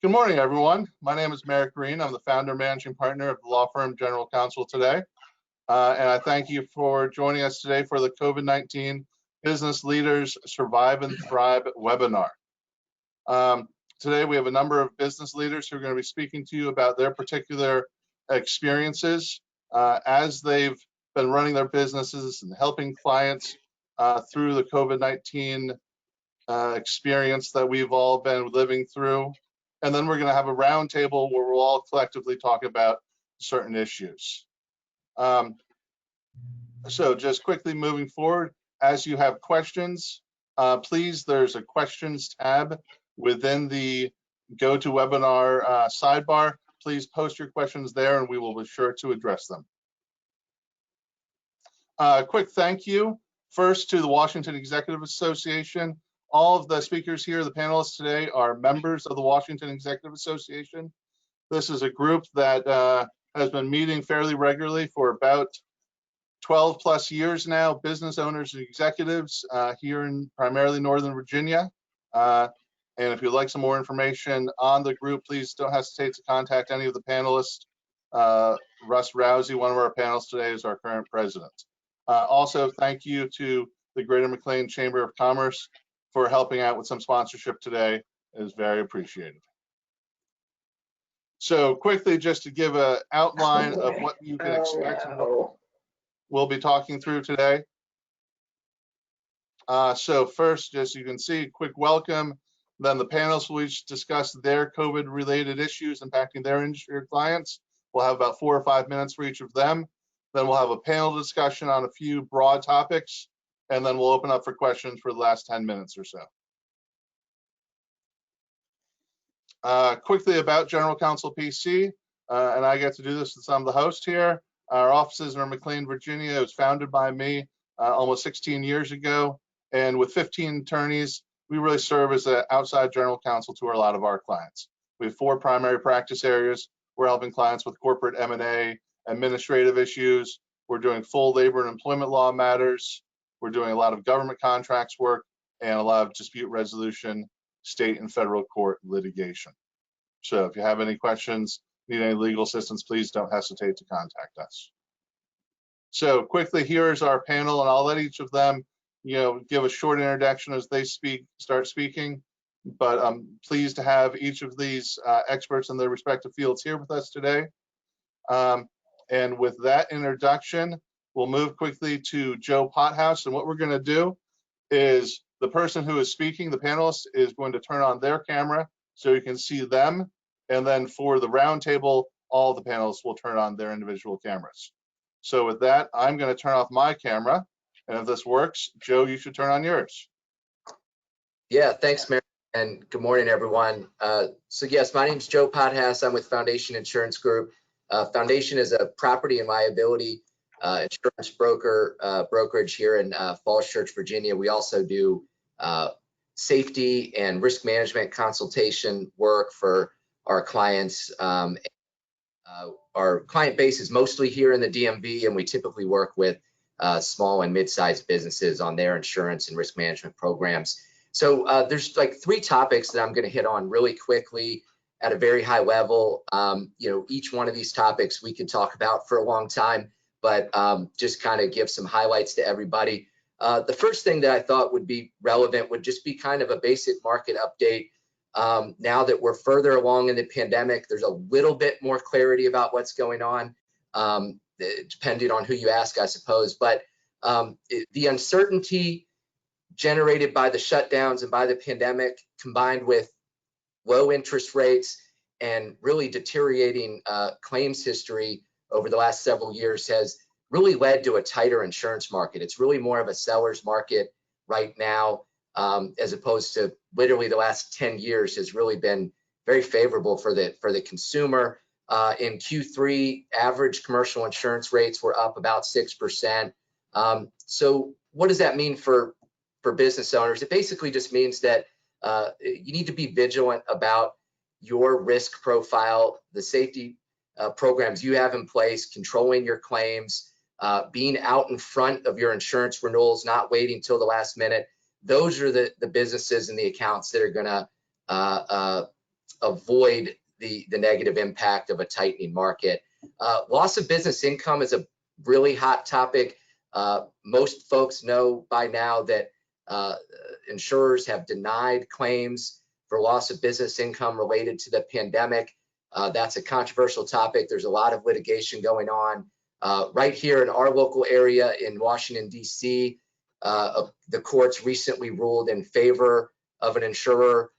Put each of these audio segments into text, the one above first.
Good morning, everyone. My name is Merritt. I'm the founder and managing partner of the law firm General Counsel today. And I thank you for joining us today for the COVID-19 Business Leaders Survive and Thrive webinar. Today we have a number of business leaders who are going to be speaking to you about their particular experiences as they've been running their businesses and helping clients through the COVID-19 experience that we've all been living through. And then we're going to have a roundtable where we'll all collectively talk about certain issues. So just quickly moving forward, as you have questions, please, there's a questions tab within the GoToWebinar sidebar. Please post your questions there and we will be sure to address them. Quick thank you first to the Washington Executive Association. All of the speakers here, the panelists today, are members of the Washington Executive Association. This is a group that has been meeting fairly regularly for about 12 plus years now, business owners and executives here in primarily Northern Virginia. And if you'd like some more information on the group, please don't hesitate to contact any of the panelists. Russ Rowzie, one of our panelists today, is our current president. Also, thank you to the Greater McLean Chamber of Commerce for helping out with some sponsorship today. It is very appreciated. So quickly, just to give an outline of what you can expect and what we'll be talking through today. So first, as you can see, quick welcome. Then the panelists will each discuss their COVID-related issues impacting their industry or clients. We'll have about 4 or 5 minutes for each of them. Then we'll have a panel discussion on a few broad topics, and then we'll open up for questions for the last 10 minutes or so. Quickly about General Counsel PC, and I get to do this with some of the hosts here. Our offices are in McLean, Virginia. It was founded by me almost 16 years ago, and with 15 attorneys, we really serve as an outside general counsel to a lot of our clients. We have 4 primary practice areas. We're helping clients with corporate M&A, administrative issues. We're doing full labor and employment law matters. We're doing a lot of government contracts work and a lot of dispute resolution, state and federal court litigation. So if you have any questions, need any legal assistance, please don't hesitate to contact us. So quickly, here is our panel, and I'll let each of them, give a short introduction as they start speaking. But I'm pleased to have each of these experts in their respective fields here with us today. And with that introduction, we'll move quickly to Joe Potthast. And what we're going to do is the person who is speaking, the panelist, is going to turn on their camera so you can see them. And then for the roundtable, all the panelists will turn on their individual cameras. So with that, I'm going to turn off my camera. And if this works, Joe, you should turn on yours. Yeah, thanks, Merritt, and good morning, everyone. So yes, my name is Joe Potthast. I'm with Foundation Insurance Group. Foundation is a property and liability insurance brokerage here in Falls Church, Virginia. We also do safety and risk management consultation work for our clients. Our client base is mostly here in the DMV, and we typically work with small and mid-sized businesses on their insurance and risk management programs. So there's like 3 topics that I'm going to hit on really quickly at a very high level. Each one of these topics we could talk about for a long time, but just kind of give some highlights to everybody. The first thing that I thought would be relevant would just be kind of a basic market update. Now that we're further along in the pandemic, there's a little bit more clarity about what's going on, depending on who you ask, I suppose. But the uncertainty generated by the shutdowns and by the pandemic, combined with low interest rates and really deteriorating claims history over the last several years, has really led to a tighter insurance market. It's really more of a seller's market right now, as opposed to literally the last 10 years has really been very favorable for the consumer. In Q3, average commercial insurance rates were up about 6%. So what does that mean for business owners? It basically just means that you need to be vigilant about your risk profile, the safety programs you have in place, controlling your claims, being out in front of your insurance renewals, not waiting till the last minute. Those are the businesses and the accounts that are going to avoid the negative impact of a tightening market. Loss of business income is a really hot topic. Most folks know by now that insurers have denied claims for loss of business income related to the pandemic. That's a controversial topic. There's a lot of litigation going on. Right here in our local area in Washington, D.C., the courts recently ruled in favor of an insurer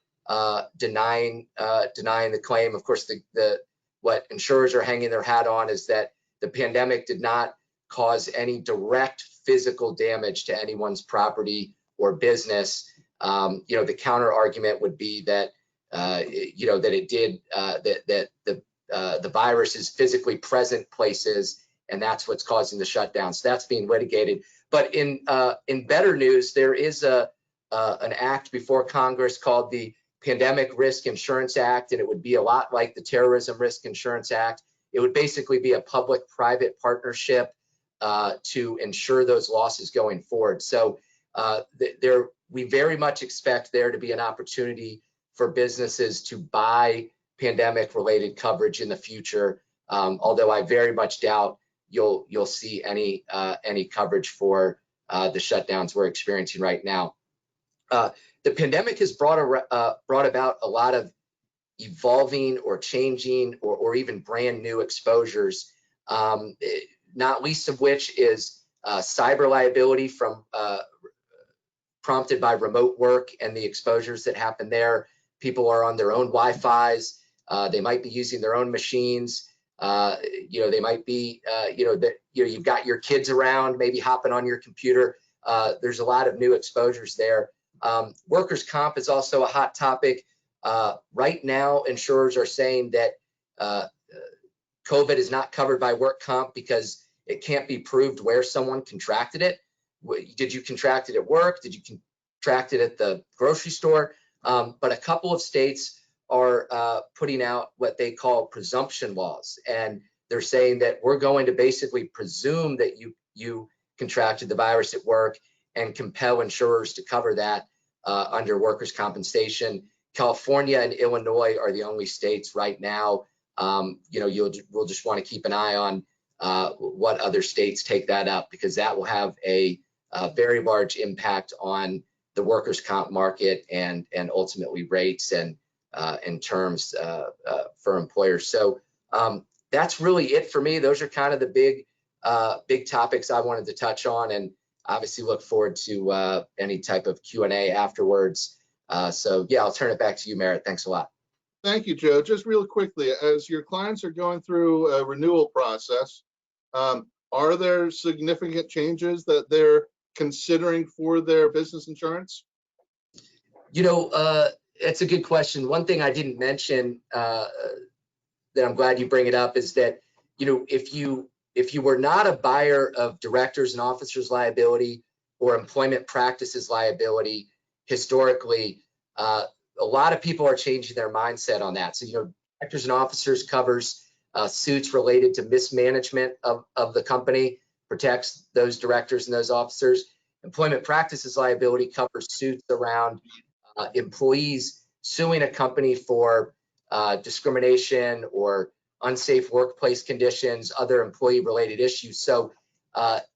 denying the claim. Of course, what insurers are hanging their hat on is that the pandemic did not cause any direct physical damage to anyone's property or business. The counter argument would be that that it did, that the virus is physically present places, and that's what's causing the shutdown. So that's being litigated. But in better news, there is an act before Congress called the Pandemic Risk Insurance Act, and it would be a lot like the Terrorism Risk Insurance Act. It would basically be a public-private partnership to insure those losses going forward. So we very much expect there to be an opportunity for businesses to buy pandemic-related coverage in the future. Although I very much doubt you'll see any coverage for the shutdowns we're experiencing right now. The pandemic has brought about a lot of evolving or changing or even brand new exposures, not least of which is cyber liability prompted by remote work and the exposures that happen there. People are on their own Wi-Fis. They might be using their own machines. They might be, you've got your kids around, maybe hopping on your computer. There's a lot of new exposures there. Workers' comp is also a hot topic. Right now, insurers are saying that COVID is not covered by work comp because it can't be proved where someone contracted it. Did you contract it at work? Did you contract it at the grocery store? But a couple of states are putting out what they call presumption laws, and they're saying that we're going to basically presume that you contracted the virus at work and compel insurers to cover that under workers' compensation. California and Illinois are the only states right now. We'll just want to keep an eye on what other states take that up, because that will have a very large impact on the workers' comp market and ultimately rates and in terms for employers. So that's really it for me. Those are kind of the big topics I wanted to touch on, and obviously look forward to any type of Q&A afterwards. So yeah, I'll turn it back to you, Merritt. Thanks a lot. Thank you, Joe. Just real quickly, as your clients are going through a renewal process, are there significant changes that they're considering for their business insurance? It's a good question. One thing I didn't mention that I'm glad you bring it up is that, if you were not a buyer of directors and officers liability or employment practices liability historically, a lot of people are changing their mindset on that. So, directors and officers covers suits related to mismanagement of the company, protects those directors and those officers. Employment practices liability covers suits around employees suing a company for discrimination or unsafe workplace conditions, other employee-related issues. So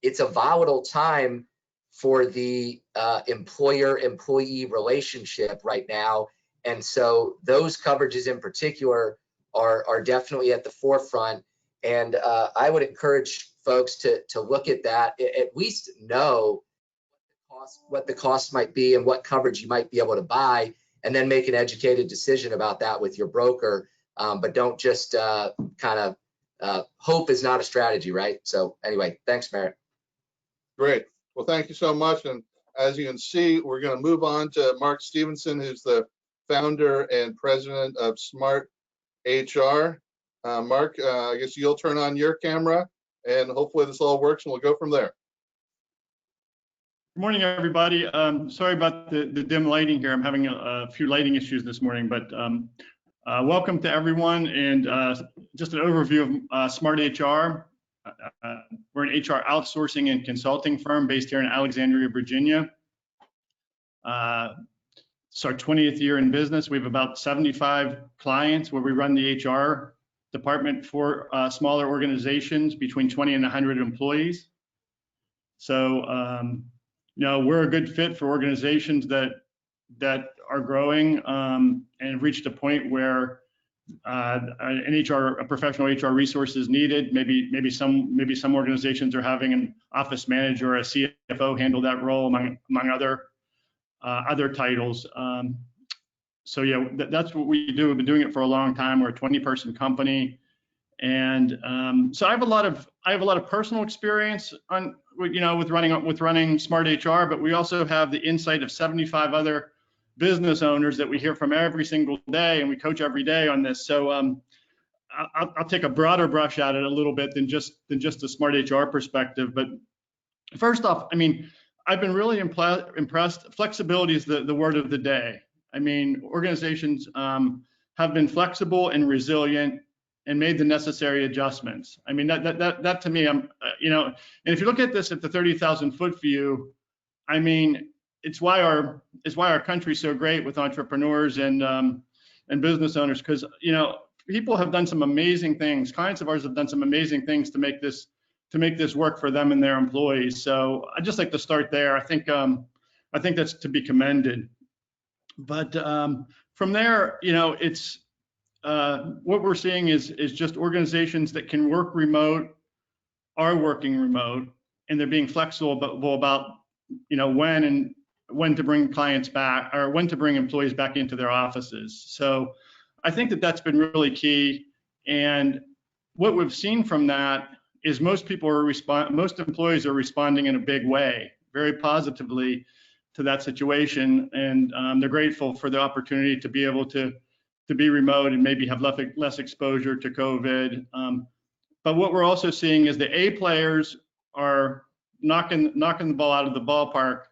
it's a volatile time for the employer-employee relationship right now. And so those coverages in particular are definitely at the forefront. And I would encourage folks to look at that, at least know what the cost might be and what coverage you might be able to buy, and then make an educated decision about that with your broker. But don't just hope is not a strategy, right? So anyway, thanks, Merritt. Great. Well, thank you so much. And as you can see, we're going to move on to Mark Stevenson, who's the founder and president of SmartHR. Mark, I guess you'll turn on your camera, and hopefully this all works, and we'll go from there. Good morning, everybody. Sorry about the dim lighting here. I'm having a few lighting issues this morning, but welcome to everyone. And just an overview of SmartHR. We're an HR outsourcing and consulting firm based here in Alexandria, Virginia. It's our 20th year in business. We have about 75 clients where we run the HR department for smaller organizations between 20 and 100 employees. So, we're a good fit for organizations that are growing and have reached a point where a professional HR resource is needed. Maybe some organizations are having an office manager or a CFO handle that role among other titles. So yeah, that's what we do. We've been doing it for a long time. We're a 20-person company, and so I have a lot of personal experience with running SmartHR, but we also have the insight of 75 other business owners that we hear from every single day, and we coach every day on this. So I'll take a broader brush at it a little bit than just the SmartHR perspective. But first off, I mean, I've been really impressed. Flexibility is the word of the day. I mean, organizations have been flexible and resilient and made the necessary adjustments. I mean, that to me, and if you look at this at the 30,000 foot view, I mean, it's why our country's so great with entrepreneurs and business owners, because people have done some amazing things. Clients of ours have done some amazing things to make this work for them and their employees. So I'd just like to start there. I think that's to be commended. But from there, it's what we're seeing is just organizations that can work remote are working remote, and they're being flexible about when to bring clients back or when to bring employees back into their offices. So I think that's been really key. And what we've seen from that is most employees are responding in a big way, very positively to that situation, and they're grateful for the opportunity to be able to be remote and maybe have less exposure to COVID. But what we're also seeing is the A players are knocking the ball out of the ballpark,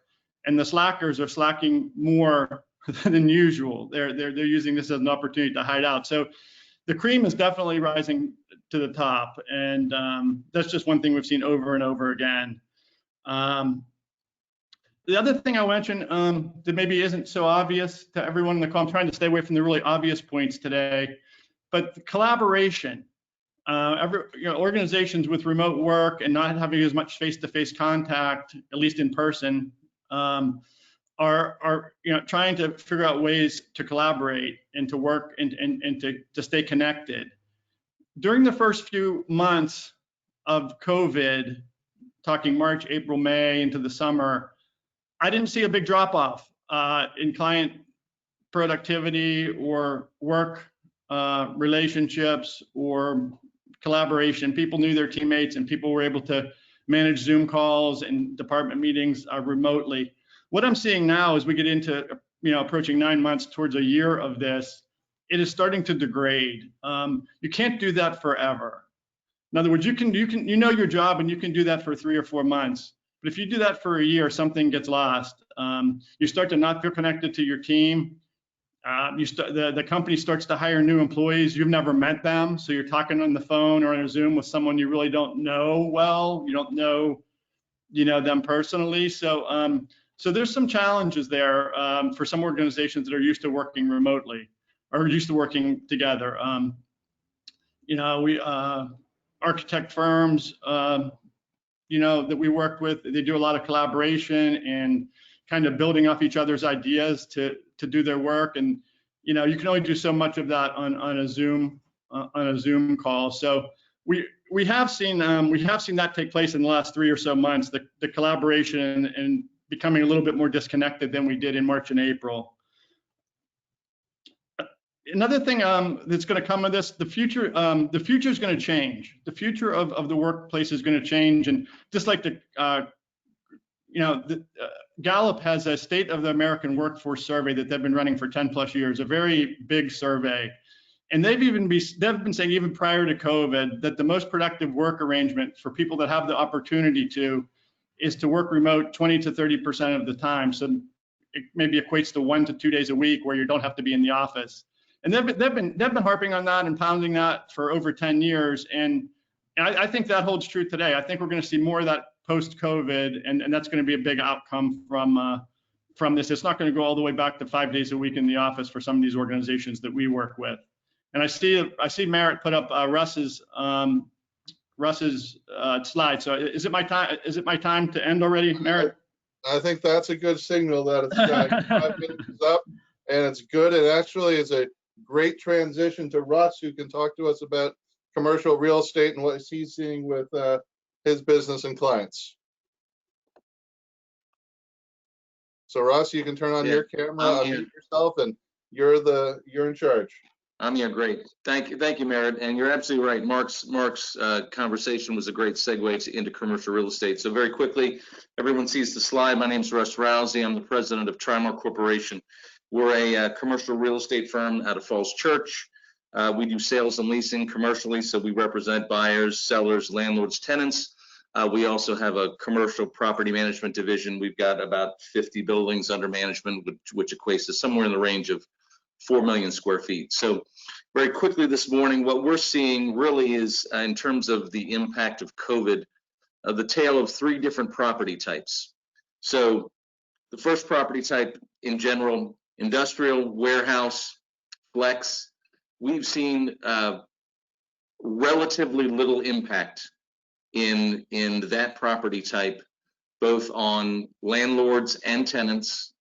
and the slackers are slacking more than usual. They're using this as an opportunity to hide out. So the cream is definitely rising to the top, and that's just one thing we've seen over and over again. The other thing I mentioned that maybe isn't so obvious to everyone in the call, I'm trying to stay away from the really obvious points today, but the collaboration. Organizations with remote work and not having as much face-to-face contact, at least in person, are trying to figure out ways to collaborate and to work and to stay connected. During the first few months of COVID, talking March, April, May into the summer, I didn't see a big drop-off in client productivity or work relationships or collaboration. People knew their teammates, and people were able to manage Zoom calls and department meetings remotely. What I'm seeing now as we get into approaching 9 months towards a year of this, it is starting to degrade. You can't do that forever. In other words, you know your job, and you can do that for 3 or 4 months. But if you do that for a year, something gets lost. You start to not feel connected to your team. The company starts to hire new employees. You've never met them, so you're talking on the phone or on a Zoom with someone you really don't know well. You don't know, them personally. So, so there's some challenges there for some organizations that are used to working remotely or used to working together. Architect firms, that we work with, they do a lot of collaboration and kind of building off each other's ideas to do their work. And, you can only do so much of that on a Zoom call. So we have seen that take place in the last 3 or so months, the collaboration and becoming a little bit more disconnected than we did in March and April. Another thing that's going to come of this, the future is going to change. The future of the workplace is going to change, and just like Gallup has a State of the American Workforce survey that they've been running for 10 plus years, a very big survey, and they've been saying even prior to COVID that the most productive work arrangement for people that have the opportunity is to work remote 20 to 30% of the time. So it maybe equates to 1 to 2 days a week where you don't have to be in the office. And they've been harping on that and pounding that for over 10 years. And I think that holds true today. I think we're going to see more of that post-COVID, and that's going to be a big outcome from from this. It's not going to go all the way back to 5 days a week in the office for some of these organizations that we work with. And I see Merritt put up Russ's slide. So is it my time? Is it my time to end already, Merritt? I think that's a good signal that it's 5 minutes is up, and it's good. It actually is a great transition to Russ, who can talk to us about commercial real estate and what he's seeing with his business and clients. So Russ, you can turn on your camera, unmute yourself, and you're in charge. I'm here. Great. Thank you, Merritt. And you're absolutely right. Mark's conversation was a great segue into commercial real estate. So very quickly, everyone sees the slide. My name is Russ Rowzie. I'm the president of Trimark Corporation. We're a commercial real estate firm out of Falls Church. We do sales and leasing commercially, so we represent buyers, sellers, landlords, tenants. We also have a commercial property management division. We've got about 50 buildings under management, which equates to somewhere in the range of 4 million square feet. So very quickly this morning, what we're seeing really is in terms of the impact of COVID, the tale of 3 different property types. So the first property type in general, industrial, warehouse, flex, we've seen relatively little impact in that property type, both on landlords and tenants.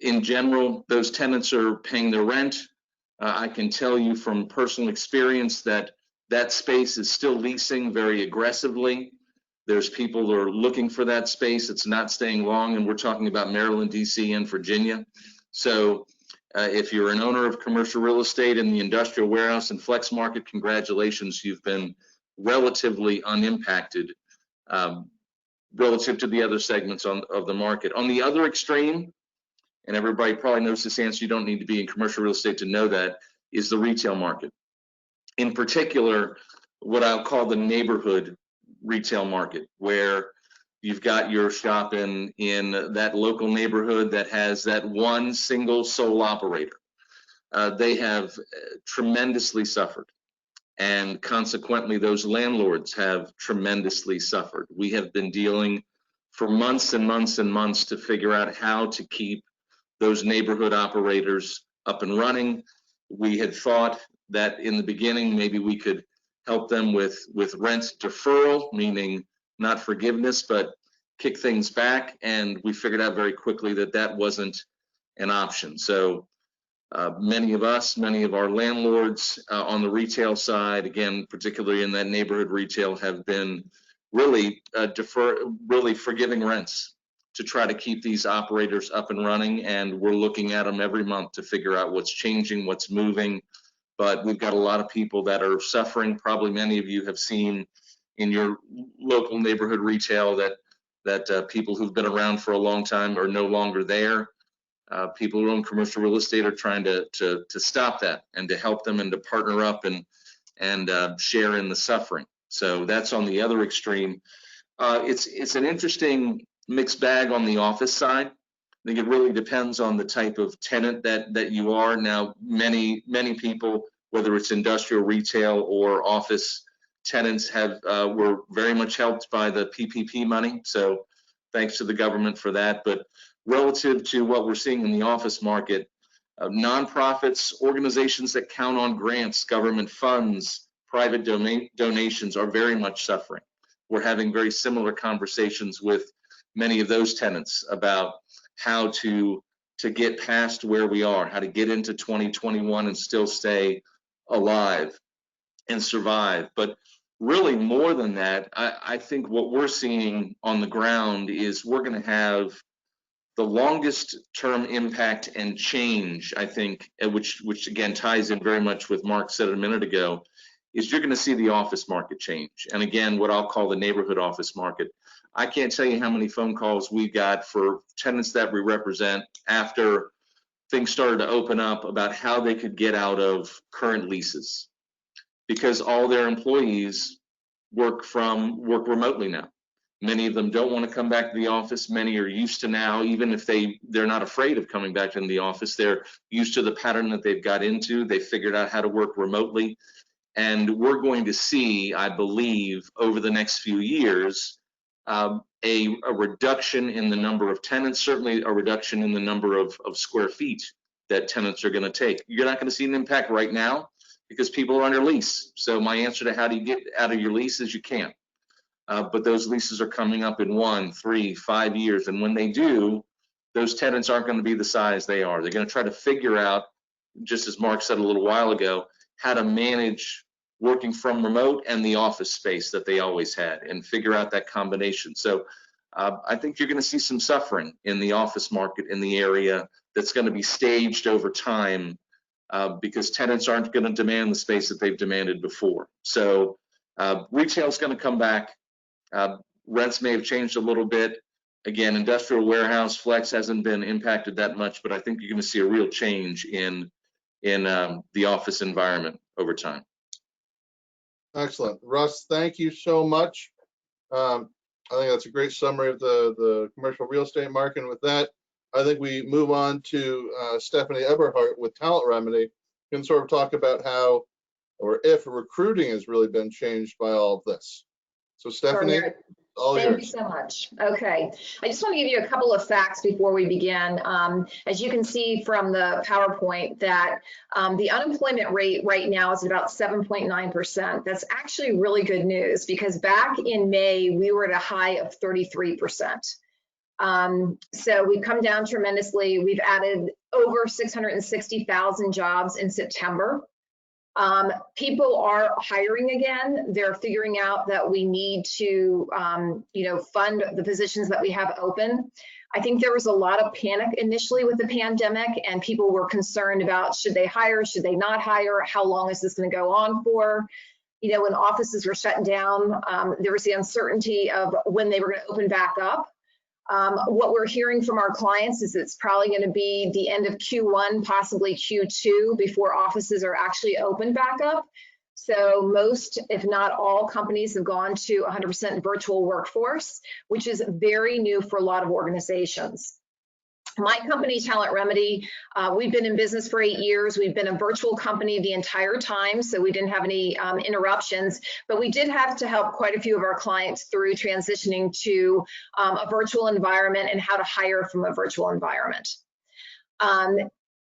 In general, those tenants are paying their rent. I can tell you from personal experience that that space is still leasing very aggressively. There's people who are looking for that space. It's not staying long, and we're talking about Maryland, DC, and Virginia. So if you're an owner of commercial real estate in the industrial, warehouse, and flex market, congratulations, you've been relatively unimpacted relative to the other segments of the market. On the other extreme, and everybody probably knows this answer, you don't need to be in commercial real estate to know that, is the retail market. In particular, what I'll call the neighborhood retail market, where you've got your shop in that local neighborhood that has that one single sole operator. They have tremendously suffered, and consequently those landlords have tremendously suffered. We have been dealing for months and months and months to figure out how to keep those neighborhood operators up and running. We had thought that in the beginning maybe we could help them with rent deferral, meaning not forgiveness, but kick things back, and we figured out very quickly that that wasn't an option. So many of our landlords on the retail side, again, particularly in that neighborhood retail, have been really forgiving rents to try to keep these operators up and running, and we're looking at them every month to figure out what's changing, what's moving. But we've got a lot of people that are suffering. Probably many of you have seen in your local neighborhood retail that people who've been around for a long time are no longer there. People who own commercial real estate are trying to stop that and to help them and to partner up and share in the suffering. So that's on the other extreme. It's an interesting mixed bag on the office side. I think it really depends on the type of tenant that you are. Now, many people, whether it's industrial, retail, or office tenants, were very much helped by the PPP money. So thanks to the government for that. But relative to what we're seeing in the office market, nonprofits, organizations that count on grants, government funds, private donations are very much suffering. We're having very similar conversations with many of those tenants about how to get past where we are, how to get into 2021 and still stay alive and survive. But really more than that, I think what we're seeing on the ground is we're going to have the longest term impact and change, I think, which again ties in very much with Mark said a minute ago, is you're going to see the office market change. And again, what I'll call the neighborhood office market. I can't tell you how many phone calls we got for tenants that we represent after things started to open up about how they could get out of current leases, because all their employees work remotely now. Many of them don't want to come back to the office. Many are used to now, even if they're not afraid of coming back into the office, they're used to the pattern that they've got into. They figured out how to work remotely. And we're going to see, I believe, over the next few years, a reduction in the number of tenants, certainly a reduction in the number of square feet that tenants are going to take. You're not going to see an impact right now because people are under lease. So my answer to how do you get out of your lease is you can't. But those leases are coming up in 1, 3, 5 years. And when they do, those tenants aren't going to be the size they are. They're going to try to figure out, just as Mark said a little while ago, how to manage working from remote and the office space that they always had and figure out that combination. So I think you're going to see some suffering in the office market in the area that's going to be staged over time because tenants aren't going to demand the space that they've demanded before. So retail is going to come back. Rents may have changed a little bit. Again, industrial warehouse flex hasn't been impacted that much, but I think you're going to see a real change in the office environment over time. Excellent. Russ, thank you so much. I think that's a great summary of the commercial real estate market. And with that, I think we move on to Stephanie Eberhart with TalentRemedy and sort of talk about how or if recruiting has really been changed by all of this. So Stephanie, all yours. Thank you so much. Okay, I just want to give you a couple of facts before we begin. As you can see from the PowerPoint that the unemployment rate right now is about 7.9%. That's actually really good news because back in May, we were at a high of 33%. So we've come down tremendously. We've added over 660,000 jobs in September. People are hiring again. They're figuring out that we need to, fund the positions that we have open. I think there was a lot of panic initially with the pandemic, and people were concerned about should they hire, should they not hire, how long is this going to go on for? You know, when offices were shut down, there was the uncertainty of when they were going to open back up. What we're hearing from our clients is it's probably going to be the end of Q1, possibly Q2 before offices are actually open back up. So most, if not all, companies have gone to 100% virtual workforce, which is very new for a lot of organizations. My company, TalentRemedy, we've been in business for 8 years. We've been a virtual company the entire time, so we didn't have any interruptions, but we did have to help quite a few of our clients through transitioning to a virtual environment and how to hire from a virtual environment.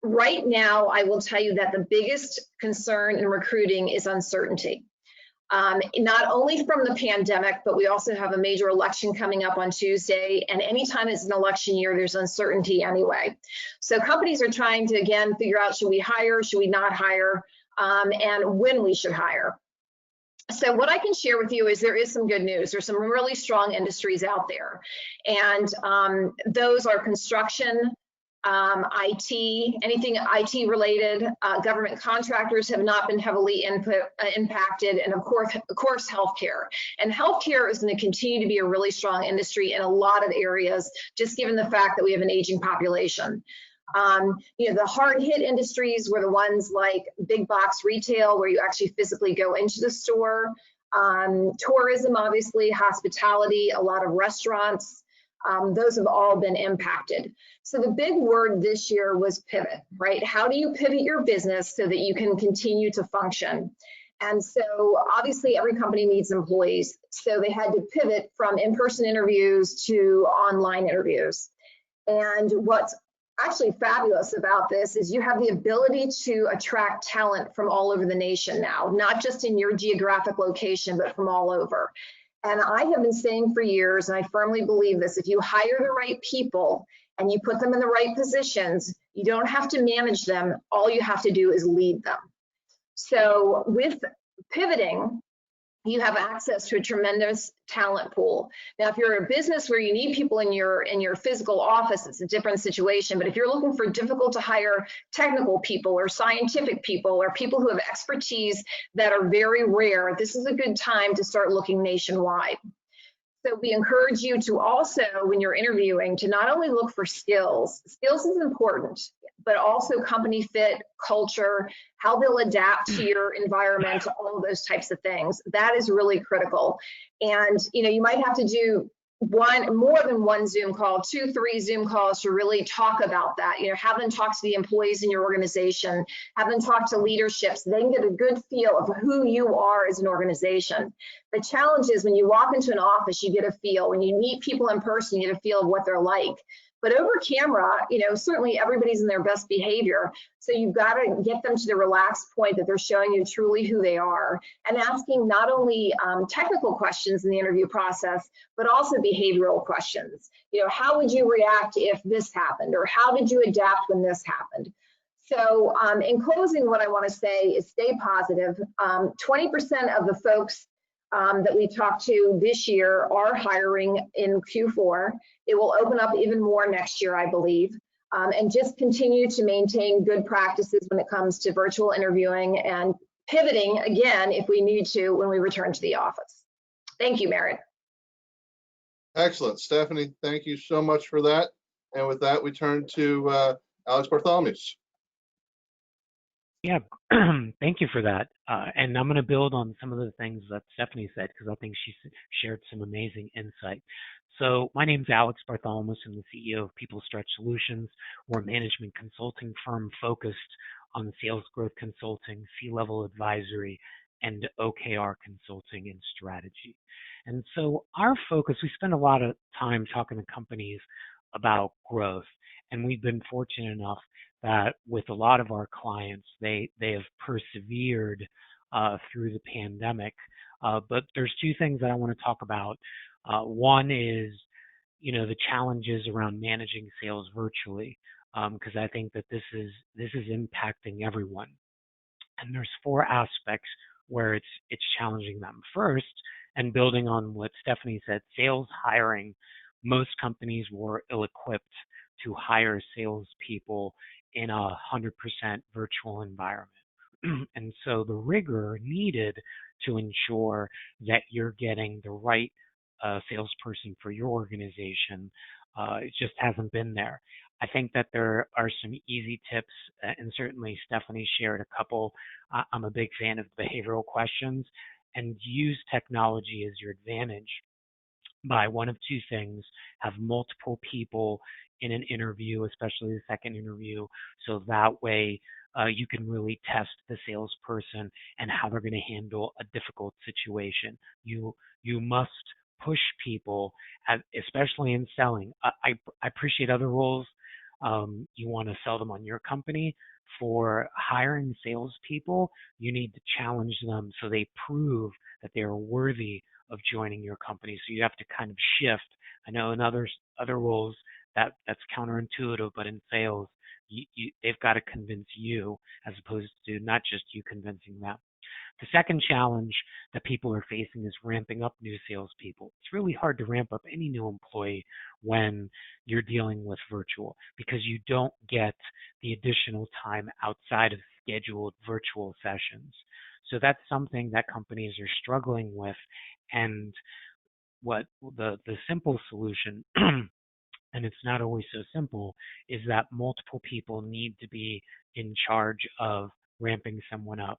Right now, I will tell you that the biggest concern in recruiting is uncertainty. Not only from the pandemic, but we also have a major election coming up on Tuesday. And anytime it's an election year, there's uncertainty anyway. So companies are trying to, again, figure out, should we hire, should we not hire, and when we should hire. So what I can share with you is there is some good news. There's some really strong industries out there. And those are construction, IT, anything IT related. Government contractors have not been heavily impacted, and of course, healthcare. And healthcare is going to continue to be a really strong industry in a lot of areas, just given the fact that we have an aging population. The hard hit industries were the ones like big box retail, where you actually physically go into the store. Tourism, obviously, hospitality, a lot of restaurants. Those have all been impacted. So the big word this year was pivot, right? How do you pivot your business so that you can continue to function? And so obviously every company needs employees. So they had to pivot from in-person interviews to online interviews. And what's actually fabulous about this is you have the ability to attract talent from all over the nation now, not just in your geographic location, but from all over. And I have been saying for years, and I firmly believe this, if you hire the right people and you put them in the right positions, you don't have to manage them. All you have to do is lead them. So with pivoting, you have access to a tremendous talent pool. Now, if you're a business where you need people in your physical office, it's a different situation. But if you're looking for difficult to hire technical people or scientific people or people who have expertise that are very rare, this is a good time to start looking nationwide. So we encourage you to also, when you're interviewing, to not only look for skills. Skills is important, but also company fit, culture, how they'll adapt to your environment, all of those types of things. That is really critical. And you might have to do more than one Zoom call, 2, 3 Zoom calls to really talk about that. Have them talk to the employees in your organization, have them talk to leadership so they can get a good feel of who you are as an organization. The challenge is when you walk into an office, you get a feel. When you meet people in person, you get a feel of what they're like. But over camera, certainly everybody's in their best behavior. So you've got to get them to the relaxed point that they're showing you truly who they are, and asking not only technical questions in the interview process, but also behavioral questions. How would you react if this happened? Or how did you adapt when this happened? So in closing, what I want to say is stay positive. 20% of the folks that we talked to this year are hiring in Q4. It will open up even more next year, I believe. And just continue to maintain good practices when it comes to virtual interviewing and pivoting again if we need to when we return to the office. Thank you, Merritt. Excellent. Stephanie, thank you so much for that. And with that, we turn to Alex Bartholomaus. Yeah, thank you for that. And I'm going to build on some of the things that Stephanie said, because I think she shared some amazing insight. So my name is Alex Bartholomaus. I'm the CEO of People Stretch Solutions. We're a management consulting firm focused on sales growth consulting, C-level advisory, and OKR consulting and strategy. And so our focus, we spend a lot of time talking to companies about growth. And we've been fortunate enough that with a lot of our clients, they have persevered through the pandemic. But there's two things that I want to talk about. One is, the challenges around managing sales virtually, because I think that this is impacting everyone. And there's 4 aspects where it's challenging them. First, and building on what Stephanie said, sales hiring. Most companies were ill-equipped to hire salespeople in a 100% virtual environment. And so the rigor needed to ensure that you're getting the right salesperson for your organization, it just hasn't been there. I think that there are some easy tips, and certainly Stephanie shared a couple. I'm a big fan of behavioral questions, and use technology as your advantage by one of 2 things: have multiple people in an interview, especially the second interview, so that way you can really test the salesperson and how they're going to handle a difficult situation. You must push people, especially in selling. I appreciate other roles. You want to sell them on your company. For hiring salespeople, you need to challenge them so they prove that they are worthy of joining your company. So you have to kind of shift. I know in other roles that's counterintuitive, but in sales, they've got to convince you as opposed to not just you convincing them. The second challenge that people are facing is ramping up new salespeople. It's really hard to ramp up any new employee when you're dealing with virtual, because you don't get the additional time outside of scheduled virtual sessions. So that's something that companies are struggling with. And what the simple solution, and it's not always so simple, is that multiple people need to be in charge of ramping someone up.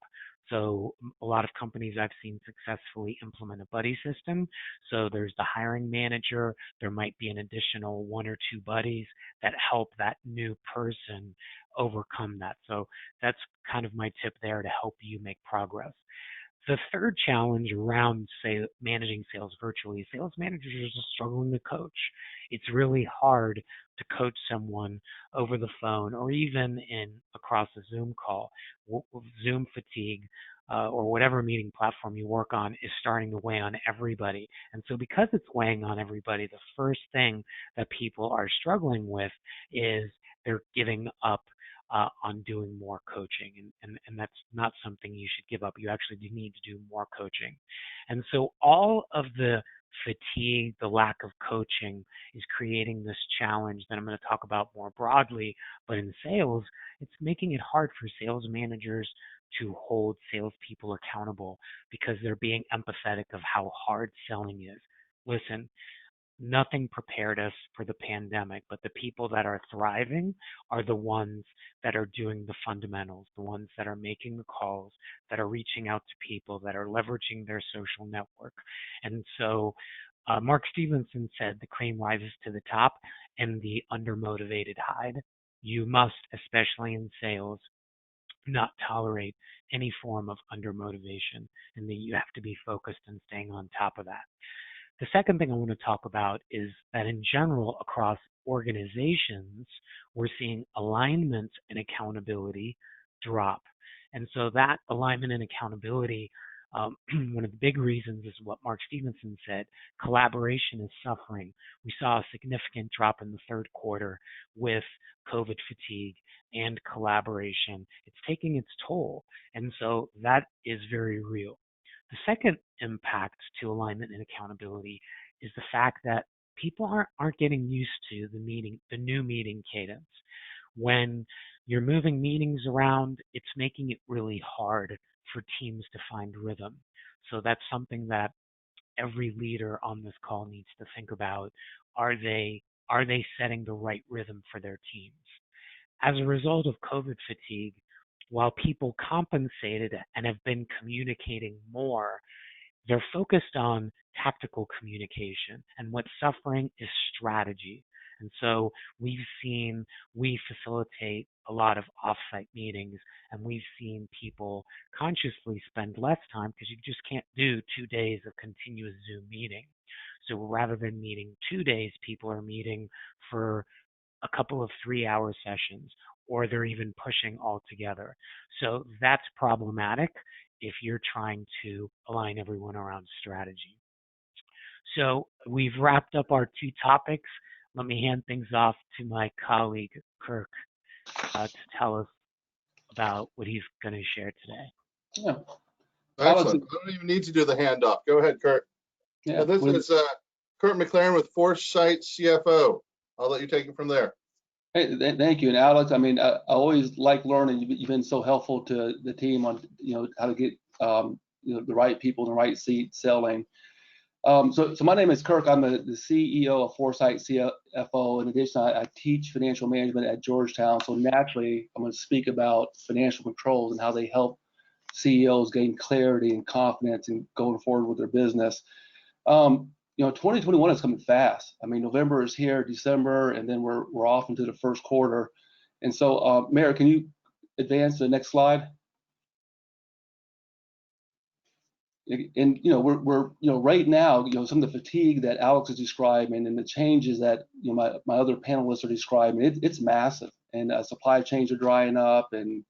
So a lot of companies I've seen successfully implement a buddy system. So there's the hiring manager. There might be an additional 1 or 2 buddies that help that new person overcome that. So that's kind of my tip there to help you make progress. The third challenge around, say, managing sales virtually, sales managers are struggling to coach. It's really hard to coach someone over the phone or even across a Zoom call. Zoom fatigue or whatever meeting platform you work on is starting to weigh on everybody. And so because it's weighing on everybody, the first thing that people are struggling with is they're giving up on doing more coaching, and that's not something you should give up. You actually do need to do more coaching. And so all of the fatigue, the lack of coaching is creating this challenge that I'm going to talk about more broadly. But in sales, it's making it hard for sales managers to hold salespeople accountable because they're being empathetic of how hard selling is. Listen, nothing prepared us for the pandemic, but the people that are thriving are the ones that are doing the fundamentals, the ones that are making the calls, that are reaching out to people, that are leveraging their social network. And so Mark Stevenson said the cream rises to the top and the undermotivated hide. You must, especially in sales, not tolerate any form of undermotivation, and that you have to be focused and staying on top of that. The second thing I want to talk about is that in general, across organizations, we're seeing alignment and accountability drop. And so that alignment and accountability, one of the big reasons is what Mark Stevenson said, collaboration is suffering. We saw a significant drop in the third quarter with COVID fatigue and collaboration. It's taking its toll. And so that is very real. The second impact to alignment and accountability is the fact that people aren't getting used to the new meeting cadence. When you're moving meetings around, it's making it really hard for teams to find rhythm. So that's something that every leader on this call needs to think about. Are they setting the right rhythm for their teams? As a result of COVID fatigue, while people compensated and have been communicating more, they're focused on tactical communication, and what's suffering is strategy. And so we facilitate a lot of offsite meetings, and we've seen people consciously spend less time because you just can't do 2 days of continuous Zoom meeting. So rather than meeting 2 days, people are meeting for a couple of 3-hour sessions, or they're even pushing all together. So that's problematic if you're trying to align everyone around strategy. So we've wrapped up our 2 topics. Let me hand things off to my colleague, Kirk, to tell us about what he's going to share today. Yeah. Excellent. I don't even need to do the handoff. Go ahead, Kurt. Yeah. This is Kurt McLaren with Foresight CFO. I'll let you take it from there. Hey, thank you. And Alex, I mean, I always like learning. You've been so helpful to the team on, how to get, the right people in the right seat selling. So my name is Kirk. I'm the CEO of Foresight CFO. In addition, I teach financial management at Georgetown. So naturally, I'm going to speak about financial controls and how they help CEOs gain clarity and confidence in going forward with their business. 2021 is coming fast. I mean, November is here, December, and then we're off into the first quarter. And so, Merritt, can you advance to the next slide? And we're right now, some of the fatigue that Alex is describing and the changes that my other panelists are describing, it's massive. And supply chains are drying up, and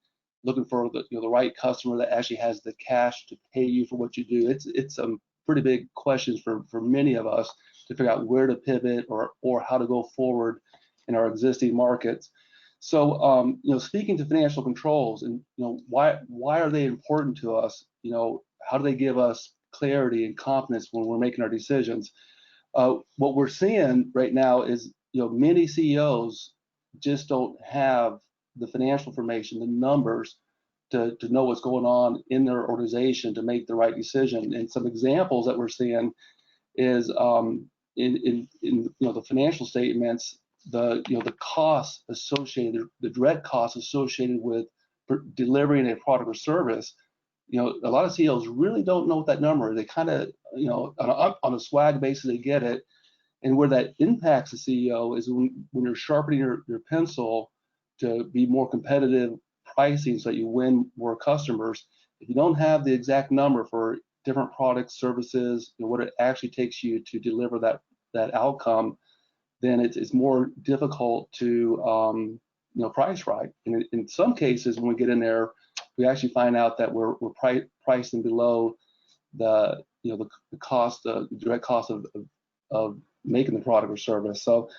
looking for the right customer that actually has the cash to pay you for what you do. It's some pretty big questions for many of us to figure out where to pivot or how to go forward in our existing markets. So speaking to financial controls and why are they important to us? How do they give us clarity and confidence when we're making our decisions? What we're seeing right now is many CEOs just don't have the financial information, the numbers to know what's going on in their organization to make the right decision. And some examples that we're seeing is in the financial statements, the costs associated, the direct costs associated with delivering a product or service. A lot of CEOs really don't know what that number is. They kind of, on a swag basis, they get it. And where that impacts the CEO is when you're sharpening your pencil to be more competitive pricing so that you win more customers. If you don't have the exact number for different products, services, what it actually takes you to deliver that outcome, then it's more difficult to price right. And in some cases, when we get in there, we actually find out that we're pricing below the cost, the direct cost of making the product or service. So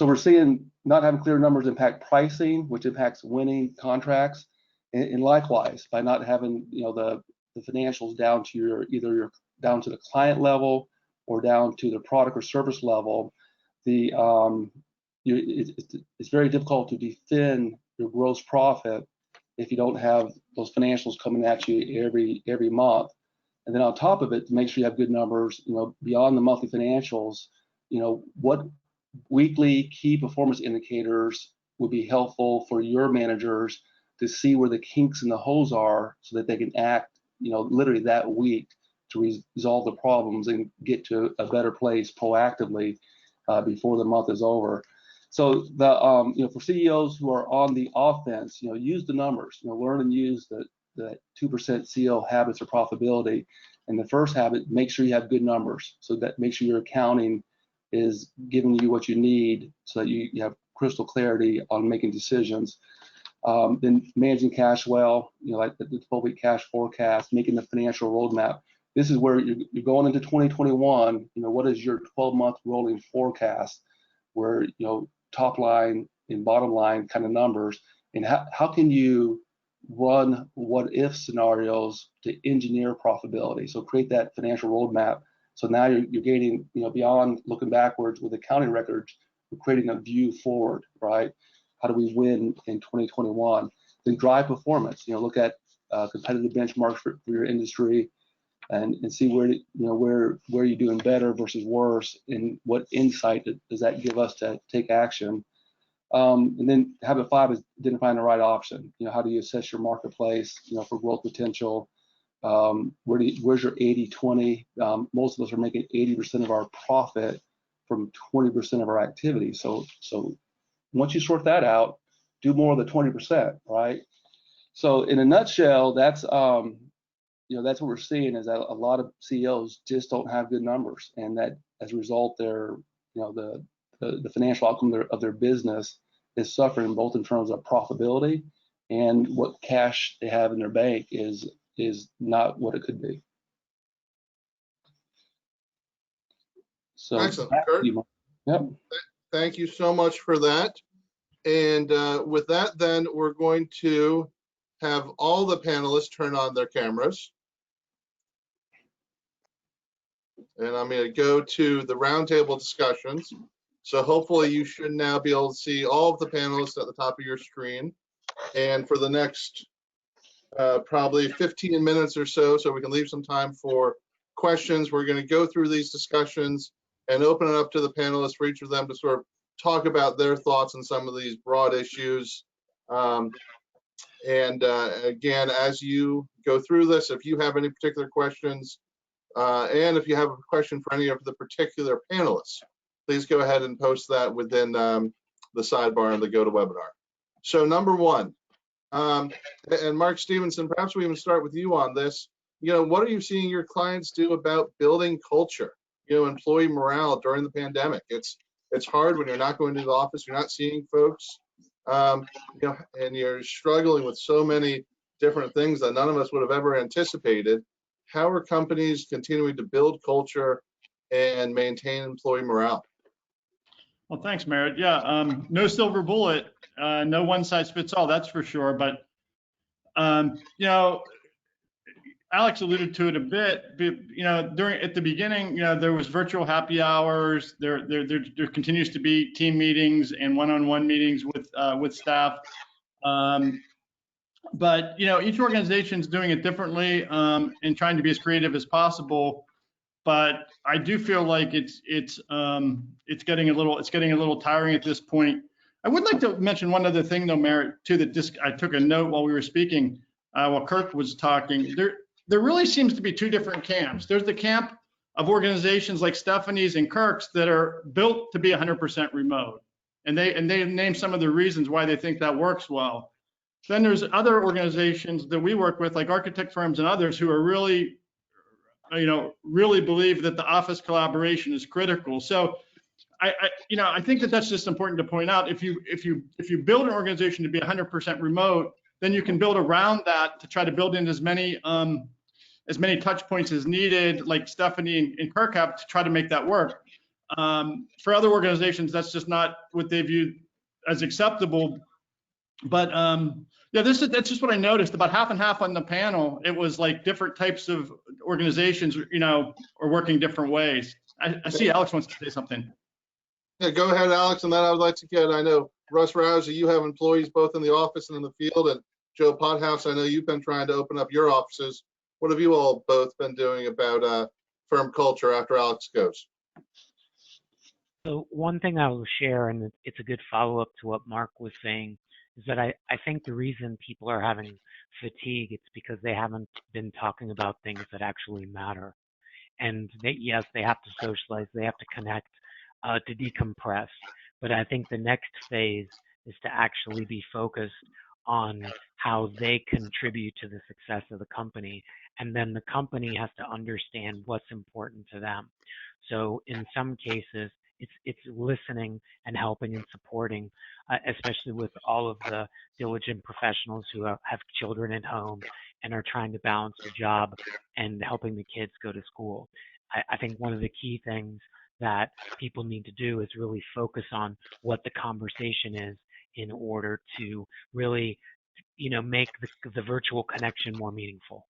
we're seeing not having clear numbers impact pricing, which impacts winning contracts, and likewise by not having the financials down to either down to the client level or down to the product or service level, it's very difficult to defend your gross profit if you don't have those financials coming at you every month. And then on top of it, to make sure you have good numbers, beyond the monthly financials, what weekly key performance indicators would be helpful for your managers to see where the kinks in the hose are so that they can act, literally that week to resolve the problems and get to a better place proactively before the month is over. So the for CEOs who are on the offense, use the numbers. Learn and use the 2% CEO habits of profitability. And the first habit, make sure you have good numbers. So that make sure your accounting is giving you what you need so that you have crystal clarity on making decisions. Then managing cash well, like the 12-week cash forecast, making the financial roadmap. This is where you're going into 2021. What is your 12-month rolling forecast, where top line and bottom line kind of numbers, and how can you run what if scenarios to engineer profitability? So create that financial roadmap. So now you're gaining, beyond looking backwards with accounting records, we're creating a view forward, right? How do we win in 2021? Then drive performance. Look at competitive benchmarks for your industry, and see where you're doing better versus worse, and what insight does that give us to take action. And then habit 5 is identifying the right option. How do you assess your marketplace, for growth potential? Where's your 80-20? Most of us are making 80% of our profit from 20% of our activity. So once you sort that out, do more of the 20%, right? So in a nutshell, that's that's what we're seeing, is that a lot of CEOs just don't have good numbers, and that as a result, the financial outcome of their business is suffering, both in terms of profitability and what cash they have in their bank is not what it could be. So excellent, Kirk. Yep. Thank you so much for that. And with that, then we're going to have all the panelists turn on their cameras. And I'm going to go to the roundtable discussions. So hopefully you should now be able to see all of the panelists at the top of your screen. And for the next probably 15 minutes or so we can leave some time for questions, we're going to go through these discussions and open it up to the panelists for each of them to sort of talk about their thoughts on some of these broad issues. Again, as you go through this, if you have any particular questions, and if you have a question for any of the particular panelists, please go ahead and post that within the sidebar in the GoToWebinar. So number one, and Mark Stevenson, perhaps we even start with you on this. What are you seeing your clients do about building culture, employee morale during the pandemic? It's hard when you're not going to the office, you're not seeing folks, and you're struggling with so many different things that none of us would have ever anticipated. How are companies continuing to build culture and maintain employee morale? Well, thanks, Merritt. Yeah, no silver bullet, no one size fits all, that's for sure. But, Alex alluded to it a bit, at the beginning, there was virtual happy hours. There continues to be team meetings and one-on-one meetings with staff. But each organization is doing it differently and trying to be as creative as possible. But I do feel like it's getting a little tiring at this point. I would like to mention one other thing, though, Merritt, too, that I took a note while we were speaking, while Kirk was talking. There really seems to be two different camps. There's the camp of organizations like Stephanie's and Kirk's that are built to be 100% remote, and they name some of the reasons why they think that works well. Then there's other organizations that we work with, like architect firms and others, who are really believe that the office collaboration is critical. So I think that's just important to point out. If you build an organization to be 100% remote, then you can build around that to try to build in as many touch points as needed, like Stephanie and Kirk have, to try to make that work. For other organizations, that's just not what they view as acceptable. But that's just what I noticed. About half and half on the panel. It was like different types of organizations, are working different ways. I see Alex wants to say something. Yeah, go ahead, Alex. And then I would like to get, I know, Russ Rowzie, you have employees both in the office and in the field. And Joe Potthast, I know you've been trying to open up your offices. What have you all both been doing about firm culture after Alex goes? So one thing I will share, and it's a good follow-up to what Mark was saying, is that I think the reason people are having fatigue, it's because they haven't been talking about things that actually matter. And yes, they have to socialize, they have to connect, to decompress. But I think the next phase is to actually be focused on how they contribute to the success of the company. And then the company has to understand what's important to them. So in some cases, it's listening and helping and supporting, especially with all of the diligent professionals who have children at home and are trying to balance the job and helping the kids go to school. I think one of the key things that people need to do is really focus on what the conversation is in order to really, make the virtual connection more meaningful.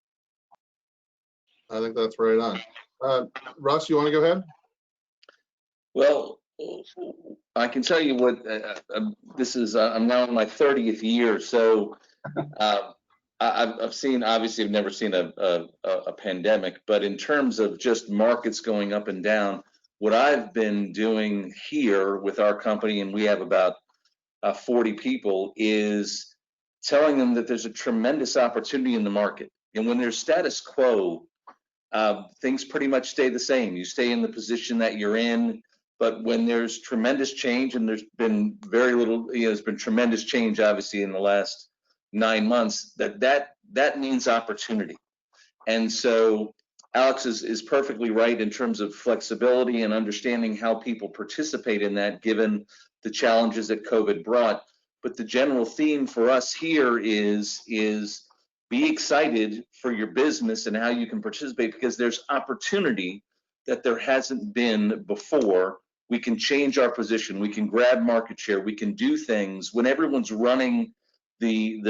I think that's right on. Russ, you want to go ahead? Well, I can tell you what this is. I'm now in my 30th year, so I've seen. Obviously, I've never seen a pandemic, but in terms of just markets going up and down, what I've been doing here with our company, and we have about 40 people, is telling them that there's a tremendous opportunity in the market, and when there's status quo, things pretty much stay the same. You stay in the position that you're in. But when there's tremendous change, and there's been very little, there's been tremendous change, obviously, in the last 9 months, that means opportunity. And so Alex is perfectly right in terms of flexibility and understanding how people participate in that, given the challenges that COVID brought. But the general theme for us here is be excited for your business and how you can participate, because there's opportunity that there hasn't been before. We can change our position, we can grab market share, we can do things. When everyone's running to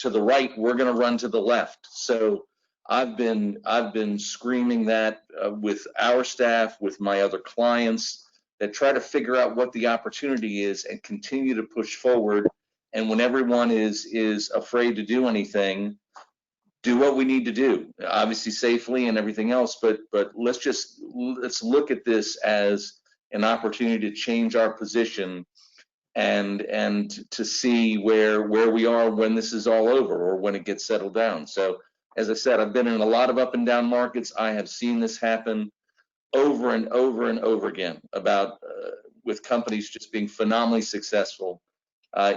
the right, we're going to run to the left. So I've been screaming that with our staff, with my other clients, that try to figure out what the opportunity is and continue to push forward. And when everyone is afraid to do anything, do what we need to do, obviously safely and everything else. But let's look at this as an opportunity to change our position and to see where we are when this is all over, or when it gets settled down. So as I said, I've been in a lot of up and down markets. I have seen this happen over and over and over again, about with companies just being phenomenally successful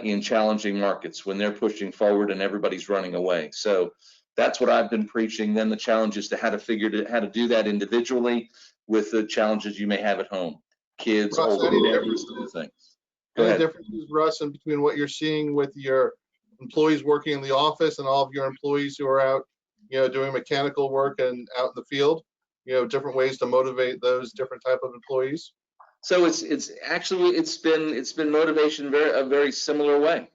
in challenging markets when they're pushing forward and everybody's running away. So that's what I've been preaching. Then the challenge is to how to do that individually with the challenges you may have at home. Kids, Russ, older, things. Any differences, Russ, in between what you're seeing with your employees working in the office and all of your employees who are out, doing mechanical work and out in the field? Different ways to motivate those different type of employees. So it's been motivation a very similar way.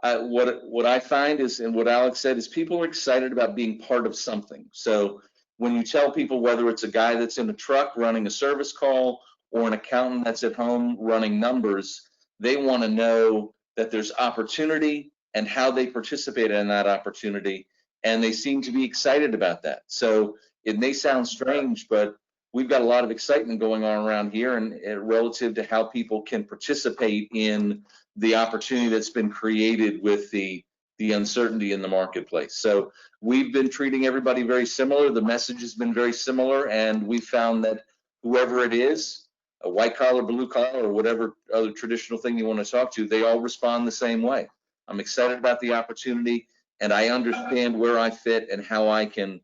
What I find is, and what Alex said, is people are excited about being part of something. So when you tell people, whether it's a guy that's in a truck running a service call or an accountant that's at home running numbers, they want to know that there's opportunity and how they participate in that opportunity, and they seem to be excited about that. So it may sound strange, but we've got a lot of excitement going on around here, and relative to how people can participate in the opportunity that's been created with the uncertainty in the marketplace. So we've been treating everybody very similar. The message has been very similar, and we found that whoever it is, a white collar, blue collar, or whatever other traditional thing you want to talk to, they all respond the same way. I'm excited about the opportunity, and I understand where I fit and how I can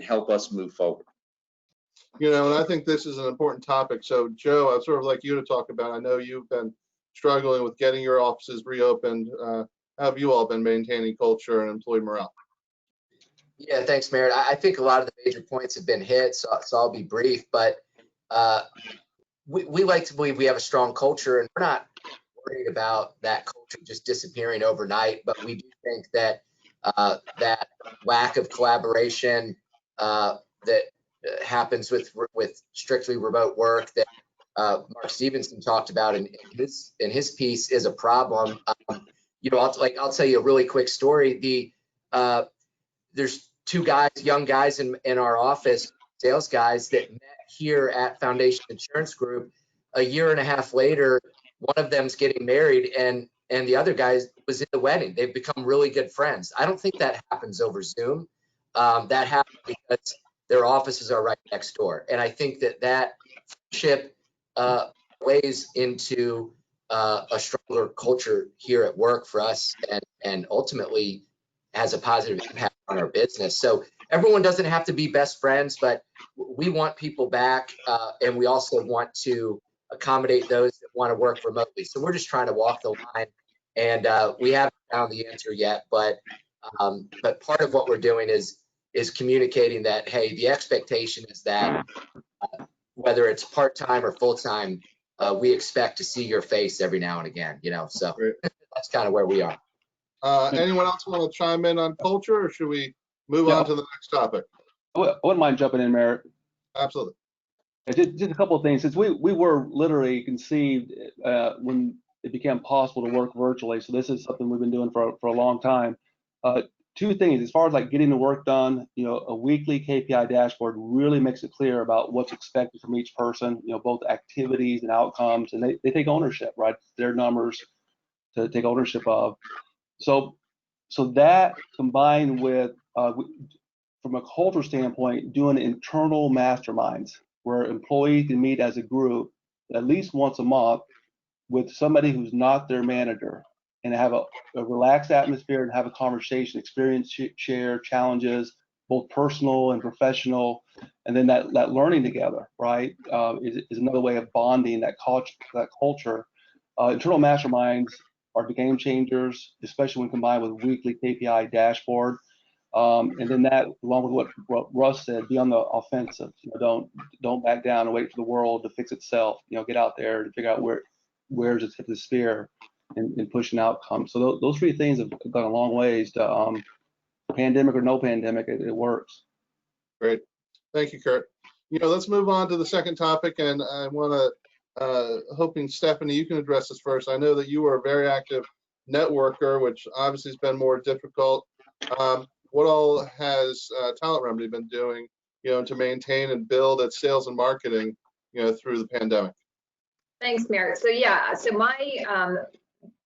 help us move forward. And I think this is an important topic. So Joe, I'd sort of like you to talk about, I know you've been struggling with getting your offices reopened. How have you all been maintaining culture and employee morale? Yeah, thanks, Merritt. I think a lot of the major points have been hit, so I'll be brief. But we like to believe we have a strong culture, and we're not worried about that culture just disappearing overnight. But we do think that that lack of collaboration that happens with strictly remote work that Mark Stevenson talked about in his piece is a problem. I'll tell you a really quick story. There's two young guys in our office, sales guys, that met here at Foundation Insurance Group. A year and a half later, one of them's getting married, and and the other guy was in the wedding. They've become really good friends. I don't think that happens over Zoom. That happens because their offices are right next door. And I think that friendship weighs into a stronger culture here at work for us, and ultimately has a positive impact on our business. So everyone doesn't have to be best friends, but we want people back, and we also want to accommodate those that want to work remotely. So we're just trying to walk the line, and we haven't found the answer yet, but part of what we're doing is communicating that, hey, the expectation is that whether it's part-time or full-time, we expect to see your face every now and again, you know, so that's kind of where we are. Anyone else want to chime in on culture, or should we move on to the next topic? I wouldn't mind jumping in, Merritt. Absolutely. Just a couple of things. Since we were literally conceived when it became possible to work virtually, so this is something we've been doing for a long time. Two things, as far as like getting the work done, you know, a weekly KPI dashboard really makes it clear about what's expected from each person, you know, both activities and outcomes, and they take ownership, right? Their numbers to take ownership of. So that combined with, from a culture standpoint, doing internal masterminds where employees can meet as a group at least once a month with somebody who's not their manager, and have a relaxed atmosphere and have a conversation, experience share, challenges, both personal and professional, and then that learning together, right, is another way of bonding that culture. Internal masterminds are the game changers, especially when combined with weekly KPI dashboard. And then that, along with what Russ said, be on the offensive. You know, don't back down and wait for the world to fix itself. You know, get out there and figure out where's the tip of the spear and pushing outcomes. So those three things have gone a long ways to pandemic or no pandemic, it works. Great. Thank you, Kurt. You know, let's move on to the second topic, and I want to, hoping Stephanie, you can address this first. I know that you are a very active networker, which obviously has been more difficult. What all has TalentRemedy been doing, you know, to maintain and build its sales and marketing, you know, through the pandemic? Thanks, Merritt. So yeah, so my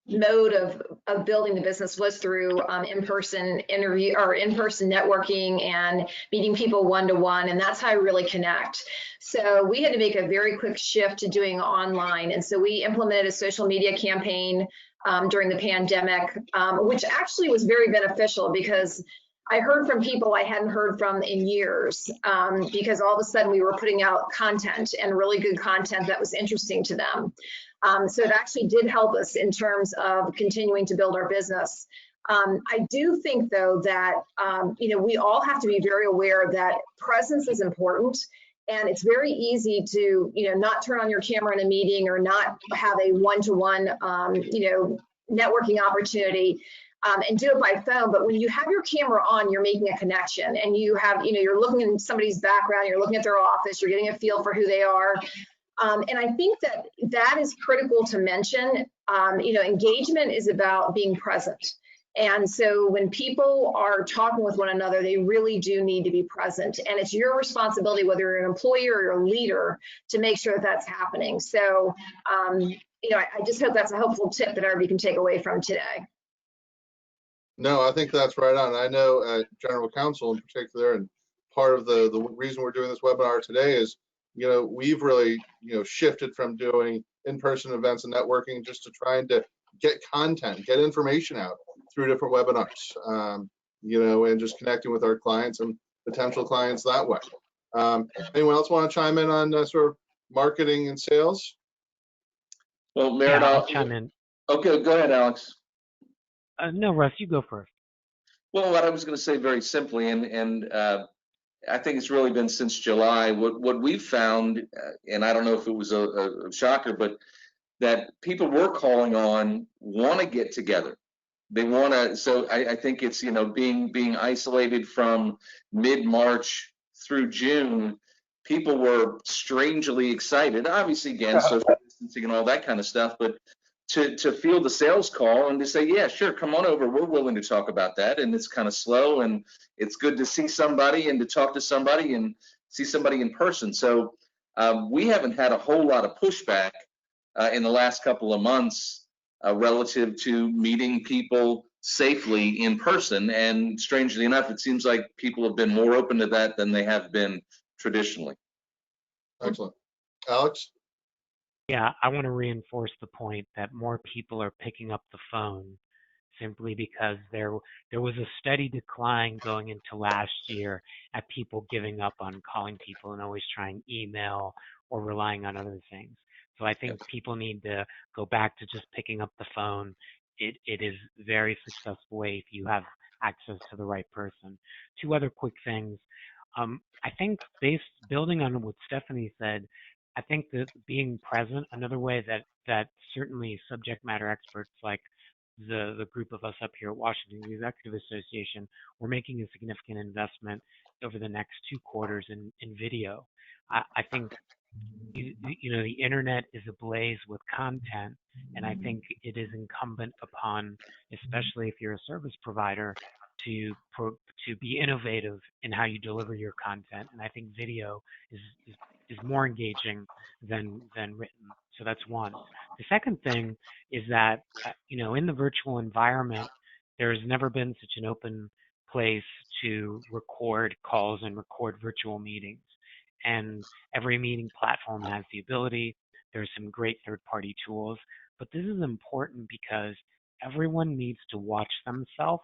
mode of building the business was through in-person interview or in-person networking and meeting people one-to-one, and that's how I really connect. So we had to make a very quick shift to doing online, and so we implemented a social media campaign during the pandemic, which actually was very beneficial because I heard from people I hadn't heard from in years, because all of a sudden we were putting out content, and really good content that was interesting to them. So it actually did help us in terms of continuing to build our business. I do think, though, that you know, we all have to be very aware that presence is important, and it's very easy to, you know, not turn on your camera in a meeting or not have a one-to-one you know, networking opportunity. And do it by phone. But when you have your camera on, you're making a connection, and you have, you know, you're looking in somebody's background, you're looking at their office, you're getting a feel for who they are. And I think that is critical to mention. You know, engagement is about being present. And so when people are talking with one another, they really do need to be present. And it's your responsibility, whether you're an employer or you're a leader, to make sure that that's happening. So, you know, I just hope that's a helpful tip that everybody can take away from today. No, I think that's right on. I know at General Counsel in particular, and part of the reason we're doing this webinar today is, you know, we've really, you know, shifted from doing in-person events and networking just to trying to get content, get information out through different webinars, you know, and just connecting with our clients and potential clients that way. Anyone else want to chime in on sort of marketing and sales? Well, Merritt, Yeah, I'll chime in. Okay, go ahead, Alex. No, Russ, you go first. Well, what I was going to say very simply, and I think it's really been since July, what we've found, and I don't know if it was a shocker, but that people we're calling on want to get together. They want to, so I think it's, you know, being isolated from mid-March through June, people were strangely excited. Obviously, again, social distancing and all that kind of stuff, but to feel the sales call and to say, yeah, sure, come on over, we're willing to talk about that. And it's kind of slow, and it's good to see somebody and to talk to somebody and see somebody in person. So we haven't had a whole lot of pushback in the last couple of months relative to meeting people safely in person. And strangely enough, it seems like people have been more open to that than they have been traditionally. Excellent. Alex? Yeah, I want to reinforce the point that more people are picking up the phone simply because there was a steady decline going into last year at people giving up on calling people and always trying email or relying on other things. So I think people need to go back to just picking up the phone. It is a very successful way if you have access to the right person. Two other quick things. I think building on what Stephanie said, I think that being present, another way that certainly subject matter experts like the group of us up here at Washington Executive Association, we're making a significant investment over the next 2 quarters in video. I think the internet is ablaze with content, and I think it is incumbent upon, especially if you're a service provider, to be innovative in how you deliver your content. And I think video is more engaging than written. So that's one. The second thing is that in the virtual environment, there has never been such an open place to record calls and record virtual meetings. And every meeting platform has the ability. There's some great third-party tools, but this is important because everyone needs to watch themselves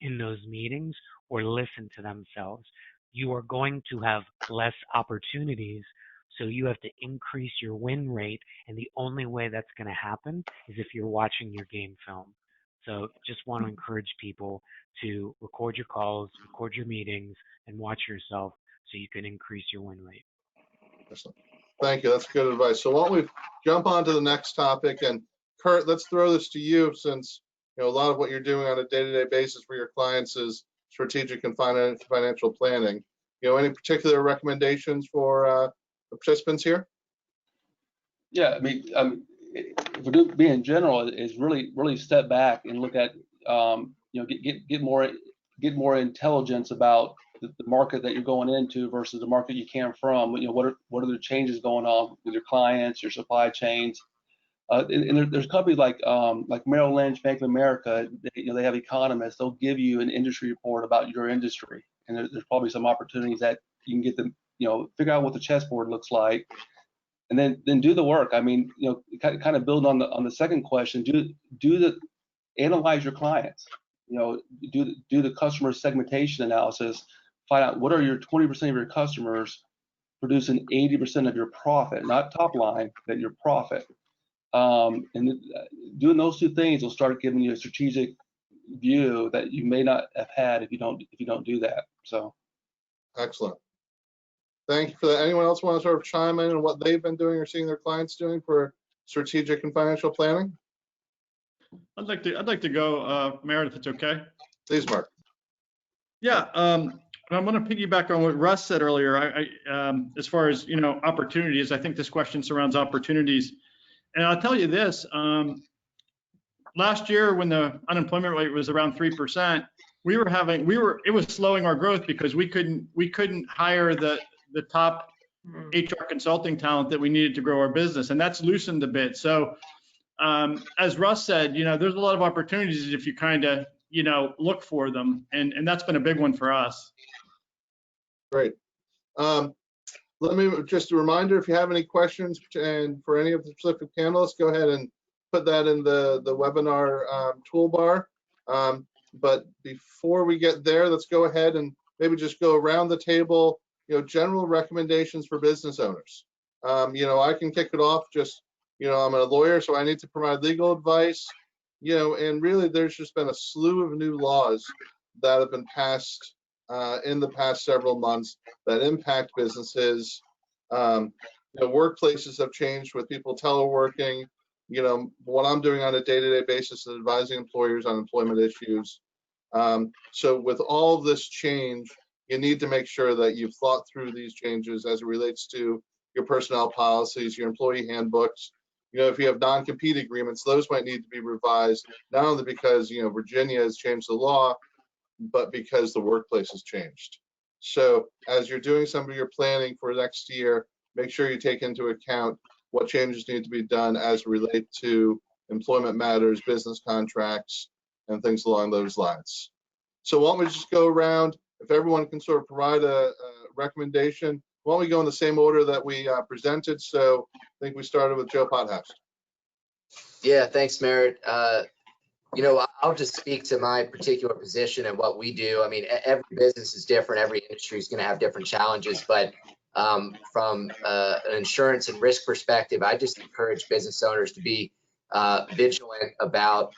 in those meetings or listen to themselves. You are going to have less opportunities, so you have to increase your win rate, and the only way that's going to happen is if you're watching your game film. So just want to encourage people to record your calls, record your meetings, and watch yourself so you can increase your win rate. Excellent. Thank you. That's good advice. So why don't we jump on to the next topic? And Kurt, let's throw this to you, since a lot of what you're doing on a day-to-day basis for your clients is strategic and financial planning. Any particular recommendations for the participants here? Yeah, I mean, if we do be in general, is really step back and look at get more intelligence about the market that you're going into versus the market you came from. What are the changes going on with your clients, your supply chains? And there's companies like Merrill Lynch, Bank of America. They have economists. They'll give you an industry report about your industry, and there's probably some opportunities that you can get them. Figure out what the chessboard looks like, and then do the work. I mean, kind of build on the second question. Analyze your clients. Do the customer segmentation analysis. Find out what are your 20% of your customers producing 80% of your profit, not top line, but your profit. And doing those two things will start giving you a strategic view that you may not have had if you don't do that. So, excellent. Thank you for that. Anyone else want to sort of chime in on what they've been doing or seeing their clients doing for strategic and financial planning? I'd like to go, Merritt, if it's okay. Please, Mark. Yeah, I'm going to piggyback on what Russ said earlier. As far as opportunities, I think this question surrounds opportunities. And I'll tell you this, last year when the unemployment rate was around 3%, it was slowing our growth because we couldn't hire the top HR consulting talent that we needed to grow our business, and that's loosened a bit. So as Russ said, there's a lot of opportunities if you kind of, look for them, and that's been a big one for us. Great. Let me just a reminder, if you have any questions and for any of the specific panelists, go ahead and put that in the webinar toolbar. But before we get there, let's go ahead and maybe just go around the table, general recommendations for business owners. I can kick it off. Just, I'm a lawyer, so I need to provide legal advice, and really there's just been a slew of new laws that have been passed in the past several months that impact businesses. Workplaces have changed with people teleworking. What I'm doing on a day-to-day basis is advising employers on employment issues. So with all this change, you need to make sure that you've thought through these changes as it relates to your personnel policies, your employee handbooks. If you have non-compete agreements, those might need to be revised, not only because, Virginia has changed the law, but because the workplace has changed. So as you're doing some of your planning for next year, make sure you take into account what changes need to be done as relate to employment matters, business contracts, and things along those lines. So why don't we just go around, if everyone can sort of provide a recommendation, why don't we go in the same order that we presented? So I think we started with Joe Potthast. Yeah, thanks, Merritt. You know, I'll just speak to my particular position and what we do. I mean, every business is different. Every industry is going to have different challenges. But from an insurance and risk perspective, I just encourage business owners to be vigilant about,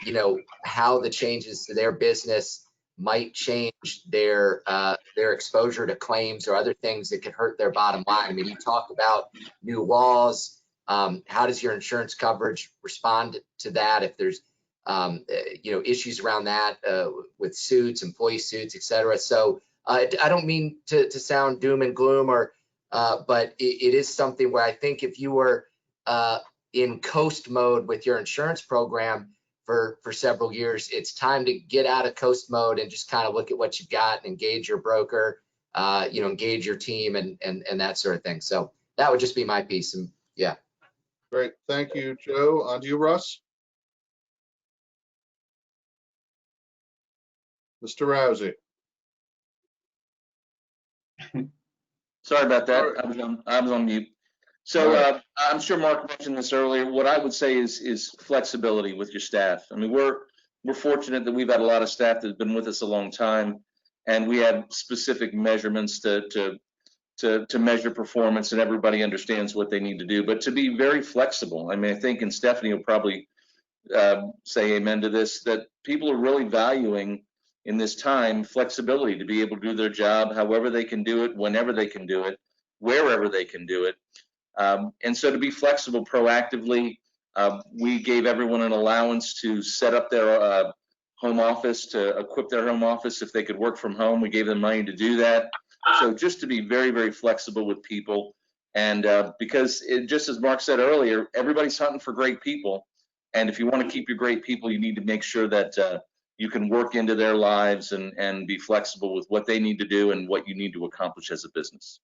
you know, how the changes to their business might change their exposure to claims or other things that could hurt their bottom line. I mean, you talked about new laws. How does your insurance coverage respond to that? If there's you know, issues around that with suits, employee suits, et cetera. So I don't mean to sound doom and gloom, or but it is something where I think if you were in coast mode with your insurance program for several years, it's time to get out of coast mode and just kind of look at what you've got and engage your broker, you know, engage your team and that sort of thing. So that would just be my piece. And yeah. Great, thank you, Joe. On to you, Russ. Mr. Rowzie. Sorry about that. I was on mute. So I'm sure Mark mentioned this earlier. What I would say is flexibility with your staff. I mean, we're fortunate that we've had a lot of staff that have been with us a long time, and we have specific measurements to measure performance, and everybody understands what they need to do. But to be very flexible. I mean, I think, and Stephanie will probably say amen to this, that people are really valuing in this time flexibility to be able to do their job however they can do it, whenever they can do it, wherever they can do it. And so to be flexible proactively, we gave everyone an allowance to set up their home office, to equip their home office if they could work from home. We gave them money to do that. So just to be very, very flexible with people. And because just as Mark said earlier, everybody's hunting for great people. And if you want to keep your great people, you need to make sure that you can work into their lives and be flexible with what they need to do and what you need to accomplish as a business.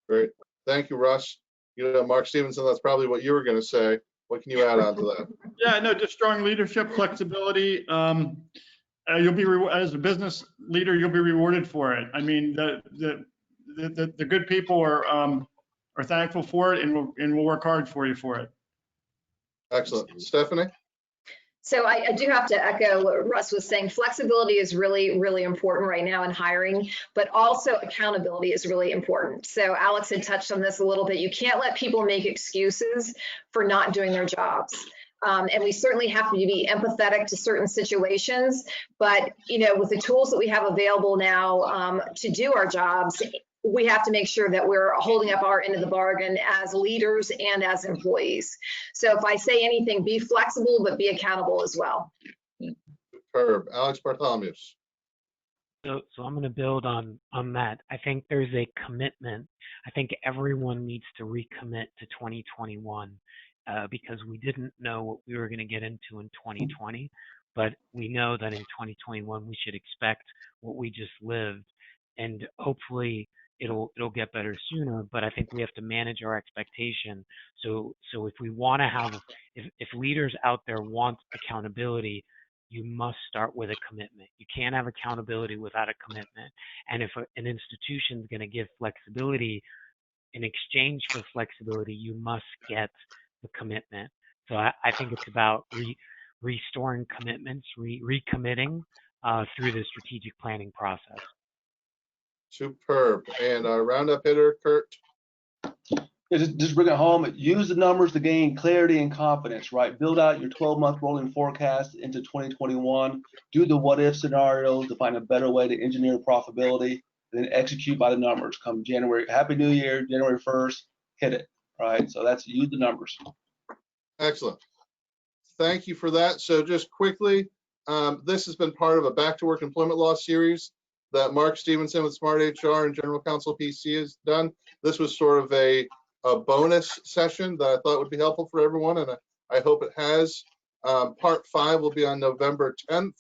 Great. Thank you, Russ. You know, Mark Stevenson, that's probably what you were going to say. What can you add on to that? Yeah, no, just strong leadership, flexibility. You'll be, as a business leader, you'll be rewarded for it. I mean, the good people are thankful for it, and will work hard for you for it. Excellent. Stephanie? So I do have to echo what Russ was saying. Flexibility is really, really important right now in hiring, but also accountability is really important. So Alex had touched on this a little bit. You can't let people make excuses for not doing their jobs. And we certainly have to be empathetic to certain situations, but you know, with the tools that we have available now to do our jobs, we have to make sure that we're holding up our end of the bargain as leaders and as employees. So if I say anything, be flexible, but be accountable as well. Superb. Alex Bartholomaus. So I'm going to build on that. I think there's a commitment. I think everyone needs to recommit to 2021 because we didn't know what we were going to get into in 2020, but we know that in 2021 we should expect what we just lived, and hopefully it'll get better sooner. But I think we have to manage our expectation. So if we want to have, if leaders out there want accountability, you must start with a commitment. You can't have accountability without a commitment. And if an institution is going to give flexibility in exchange for flexibility, you must get the commitment. So I think it's about restoring commitments, recommitting through the strategic planning process. Superb. And our roundup hitter, Kirk. Yeah, just bring it home. Use the numbers to gain clarity and confidence, right? Build out your 12-month rolling forecast into 2021. Do the what-if scenarios to find a better way to engineer profitability, and then execute by the numbers. Come January, Happy New Year, January 1st, hit it, right? So that's use the numbers. Excellent. Thank you for that. So just quickly, this has been part of a Back to Work Employment Law series that Mark Stevenson with SmartHR and General Counsel PC has done. This was sort of a bonus session that I thought would be helpful for everyone, and I hope it has. Part 5 will be on November 10th,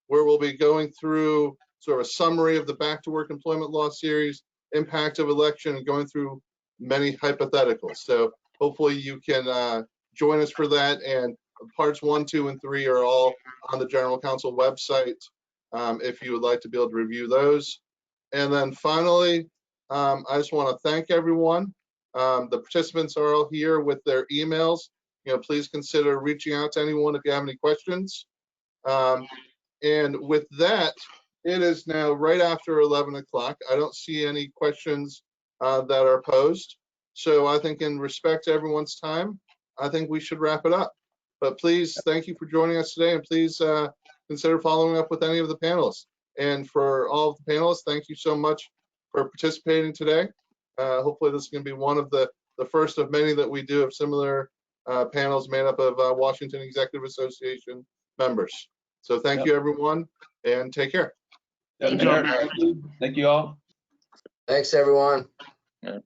where we'll be going through sort of a summary of the Back to Work Employment Law series, impact of election, and going through many hypotheticals. So hopefully you can join us for that. And parts 1, 2, and 3 are all on the General Counsel website if you would like to be able to review those. And then finally, I just want to thank everyone. The participants are all here with their emails. Please consider reaching out to anyone if you have any questions. And with that, it is now right after 11 o'clock. I don't see any questions that are posed. So I think in respect to everyone's time, I think we should wrap it up. But please, thank you for joining us today, and please consider following up with any of the panelists. And for all of the panelists, thank you so much for participating today. Hopefully this is going to be one of the first of many that we do of similar panels made up of Washington Executive Association members. So thank you, everyone, and take care. Thank you all. Thanks, everyone. Yeah.